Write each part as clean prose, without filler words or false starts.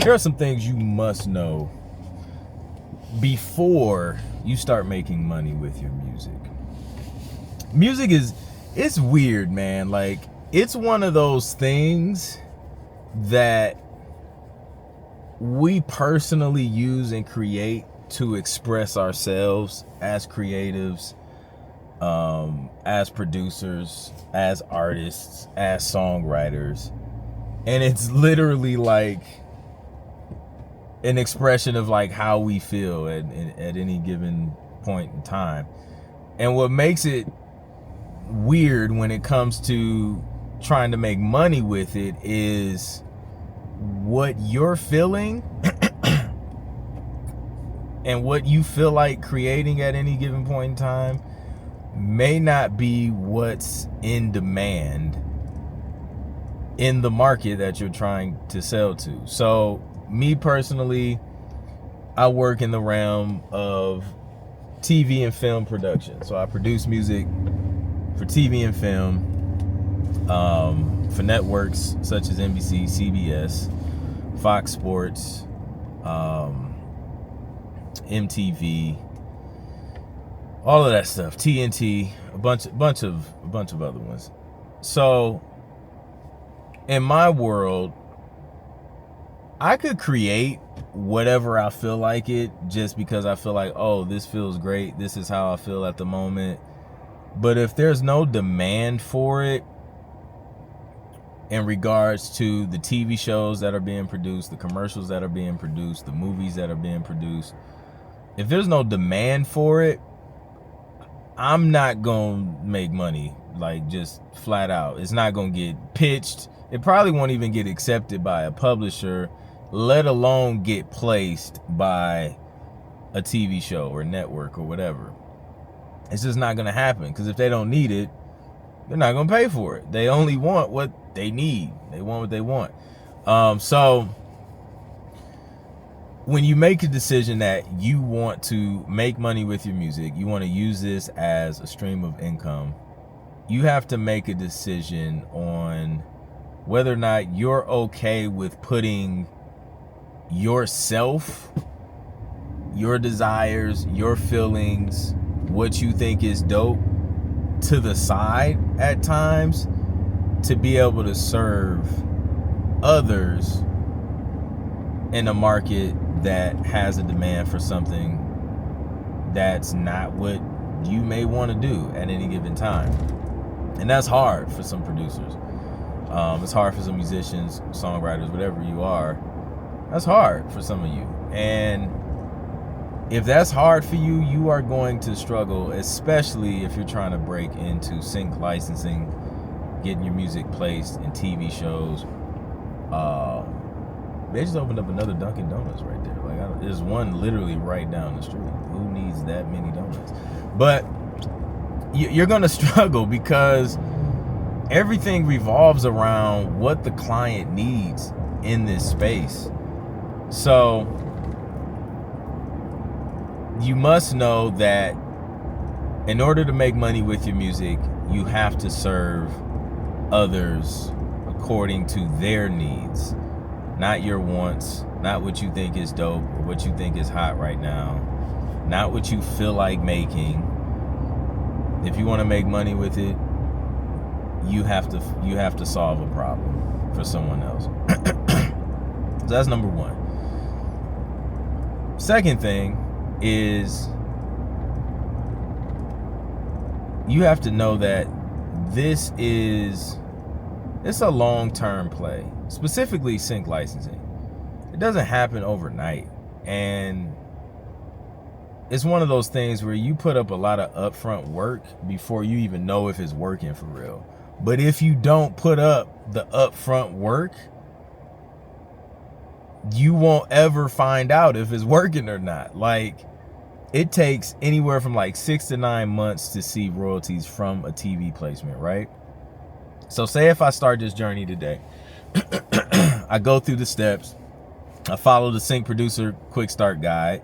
Here are some things you must know before you start making money with your music. Music it's weird, man. Like, it's one of those things that we personally use and create to express ourselves as creatives, as producers, as artists, as songwriters. And it's literally like an expression of like how we feel at any given point in time. And what makes it weird when it comes to trying to make money with it is what you're feeling and what you feel like creating at any given point in time may not be what's in demand in the market that you're trying to sell to. So me personally, I work in the realm of TV and film production. So I produce music for TV and film, for networks such as NBC, CBS, Fox Sports, MTV, all of that stuff, TNT, a bunch of other ones. So in my world, I could create whatever I feel like it just because I feel like, oh, this feels great, this is how I feel at the moment. But if there's no demand for it in regards to the TV shows that are being produced, the commercials that are being produced, the movies that are being produced, if there's no demand for it, I'm not gonna make money, like, just flat out. It's not gonna get pitched. It probably won't even get accepted by a publisher, let alone get placed by a TV show or network or whatever. It's just not gonna happen, because if they don't need it, they're not gonna pay for it. They only want what they need. They want what they want. So when you make a decision that you want to make money with your music, you want to use this as a stream of income, you have to make a decision on whether or not you're okay with putting yourself, your desires, your feelings, what you think is dope to the side at times to be able to serve others in a market that has a demand for something that's not what you may want to do at any given time. And that's hard for some producers. It's hard for some musicians, songwriters, whatever you are. That's hard for some of you. And if that's hard for you, you are going to struggle, especially if you're trying to break into sync licensing, getting your music placed in TV shows. They just opened up another Dunkin' Donuts right there. Like, there's one literally right down the street. Who needs that many donuts? But you're going to struggle because everything revolves around what the client needs in this space. So you must know that in order to make money with your music, you have to serve others according to their needs, not your wants, not what you think is dope or what you think is hot right now, not what you feel like making. If you want to make money with it, you have to solve a problem for someone else. So that's number one. Second thing is you have to know that it's a long-term play, specifically sync licensing. It doesn't happen overnight, and it's one of those things where you put up a lot of upfront work before you even know if it's working for real. But if you don't put up the upfront work, you won't ever find out if it's working or not. Like, it takes anywhere from like 6 to 9 months to see royalties from a TV placement, right? So say if I start this journey today, I go through the steps, I follow the Sync Producer Quick Start Guide,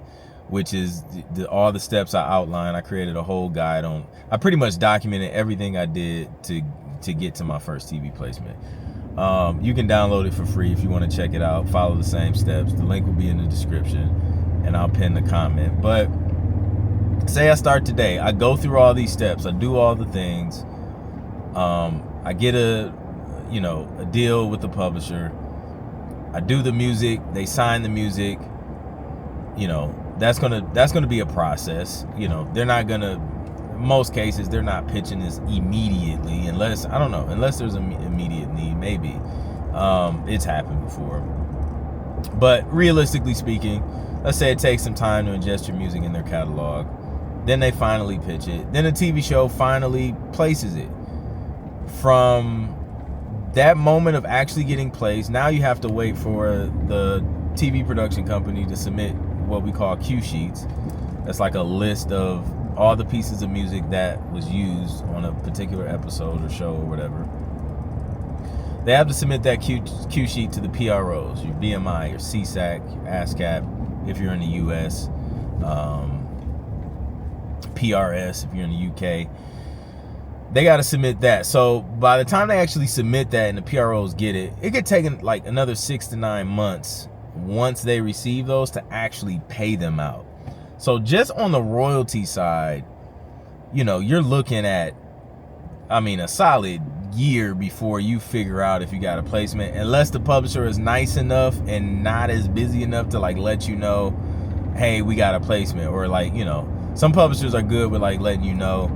which is all the steps I outlined. I created a whole guide I pretty much documented everything I did to get to my first TV placement. You can download it for free if you want to check it out. Follow the same steps. The link will be in the description, and I'll pin the comment. But say I start today. I go through all these steps. I do all the things. I get a deal with the publisher. I do the music. They sign the music. That's gonna be a process. They're not gonna. In most cases, they're not pitching this immediately, unless there's an immediate need. Maybe it's happened before. But realistically speaking, let's say it takes some time to ingest your music in their catalog. Then they finally pitch it. Then a TV show finally places it. From that moment of actually getting placed, now you have to wait for the TV production company to submit what we call cue sheets. That's like a list of all the pieces of music that was used on a particular episode or show or whatever. They have to submit that cue sheet to the PROs, your BMI, your CSAC, your ASCAP if you're in the US, PRS if you're in the UK. They got to submit that. So by the time they actually submit that and the PROs get it, it could take like another 6 to 9 months once they receive those to actually pay them out. So just on the royalty side, you're looking at, a solid year before you figure out if you got a placement, unless the publisher is nice enough and not as busy enough to like let you know, hey, we got a placement. Or like, some publishers are good with like letting you know.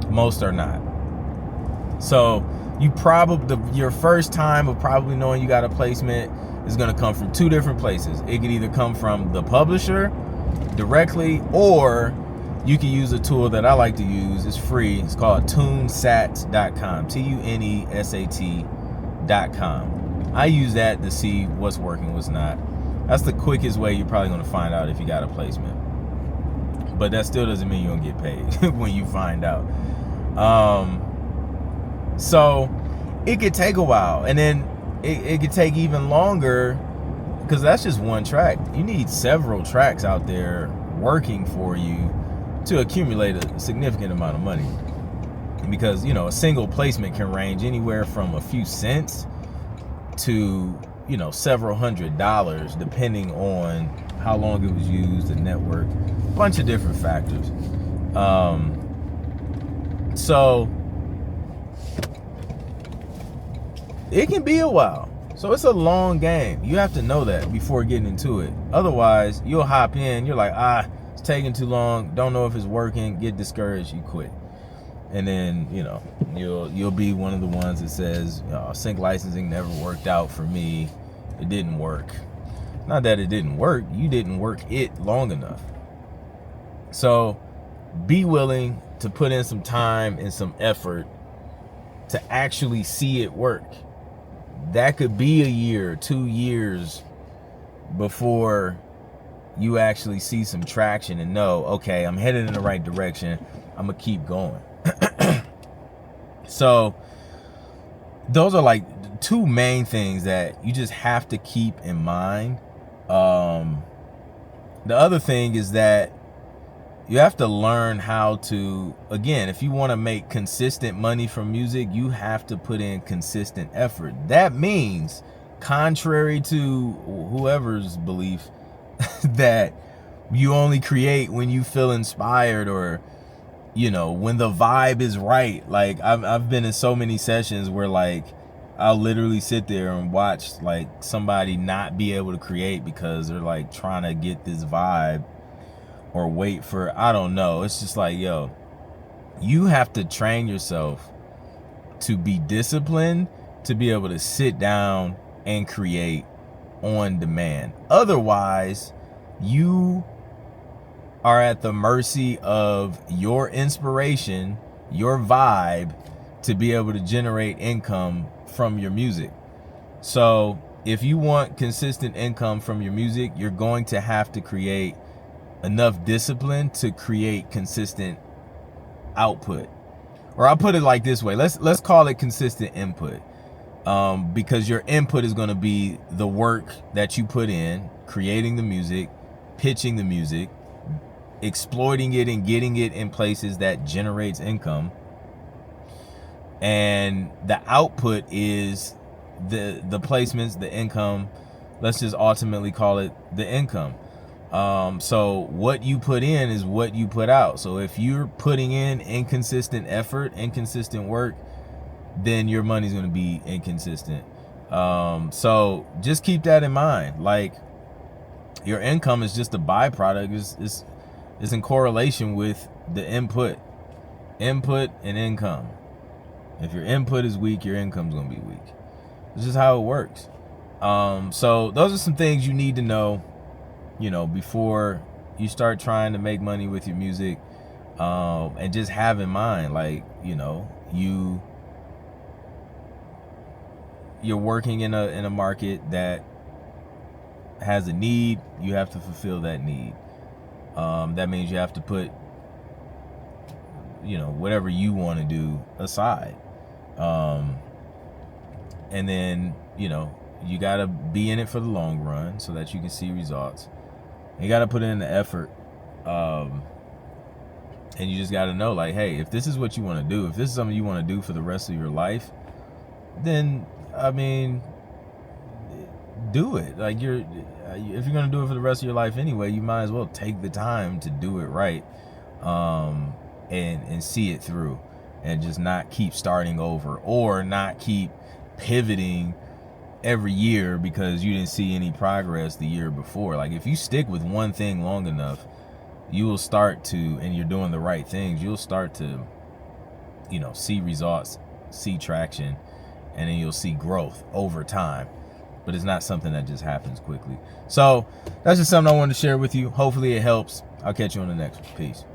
Most are not. So your first time of probably knowing you got a placement is going to come from 2 different places. It could either come from the publisher directly, or you can use a tool that I like to use. It's free. It's called tunesat.com. TUNESAT.com. I use that to see what's working, what's not. That's the quickest way you're probably going to find out if you got a placement. But that still doesn't mean you're going to get paid when you find out. So it could take a while, and then it could take even longer, because that's just one track. You need several tracks out there working for you to accumulate a significant amount of money, because a single placement can range anywhere from a few cents to several $100s, depending on how long it was used, the network, a bunch of different factors. So it can be a while. So it's a long game. You have to know that before getting into it. Otherwise, you'll hop in. You're like, it's taking too long. Don't know if it's working. Get discouraged. You quit. And then, you'll be one of the ones that says, sync licensing never worked out for me. It didn't work. Not that it didn't work. You didn't work it long enough. So be willing to put in some time and some effort to actually see it work. That could be a year, 2 years before you actually see some traction and know, okay, I'm headed in the right direction. I'm going to keep going. So those are like 2 main things that you just have to keep in mind. The other thing is that you have to learn how to, again, if you want to make consistent money from music, you have to put in consistent effort. That means, contrary to whoever's belief, that you only create when you feel inspired, or when the vibe is right. Like I've been in so many sessions where like I'll literally sit there and watch like somebody not be able to create because they're like trying to get this vibe, or wait for, I don't know. It's just like, you have to train yourself to be disciplined, to be able to sit down and create on demand. Otherwise, you are at the mercy of your inspiration, your vibe, to be able to generate income from your music. So if you want consistent income from your music, you're going to have to create enough discipline to create consistent output. Or I'll put it like this way. Let's call it consistent input. Because your input is going to be the work that you put in, creating the music, pitching the music, exploiting it and getting it in places that generates income. and the output is the placements, the income. Let's just ultimately call it the income. So what you put in is what you put out. So if you're putting in inconsistent effort, inconsistent work, then your money's going to be inconsistent. So just keep that in mind. Like, your income is just a byproduct. Is in correlation with the input and income. If your input is weak, your income's going to be weak. This is how it works. So those are some things you need to know, before you start trying to make money with your music. And just have in mind, like, you're working in a market that has a need. You have to fulfill that need. That means you have to put, whatever you want to do aside. And then, you got to be in it for the long run so that you can see results. You got to put in the effort. And you just got to know, like, hey, if this is what you want to do, if this is something you want to do for the rest of your life, then, do it. Like, if you're going to do it for the rest of your life anyway, you might as well take the time to do it right. And see it through, and just not keep starting over, or not keep pivoting every year because you didn't see any progress the year before. Like, if you stick with one thing long enough, you will start to, and you're doing the right things, you'll start to, see results, see traction, and then you'll see growth over time. But it's not something that just happens quickly. So that's just something I wanted to share with you. Hopefully it helps. I'll catch you on the next one. Peace.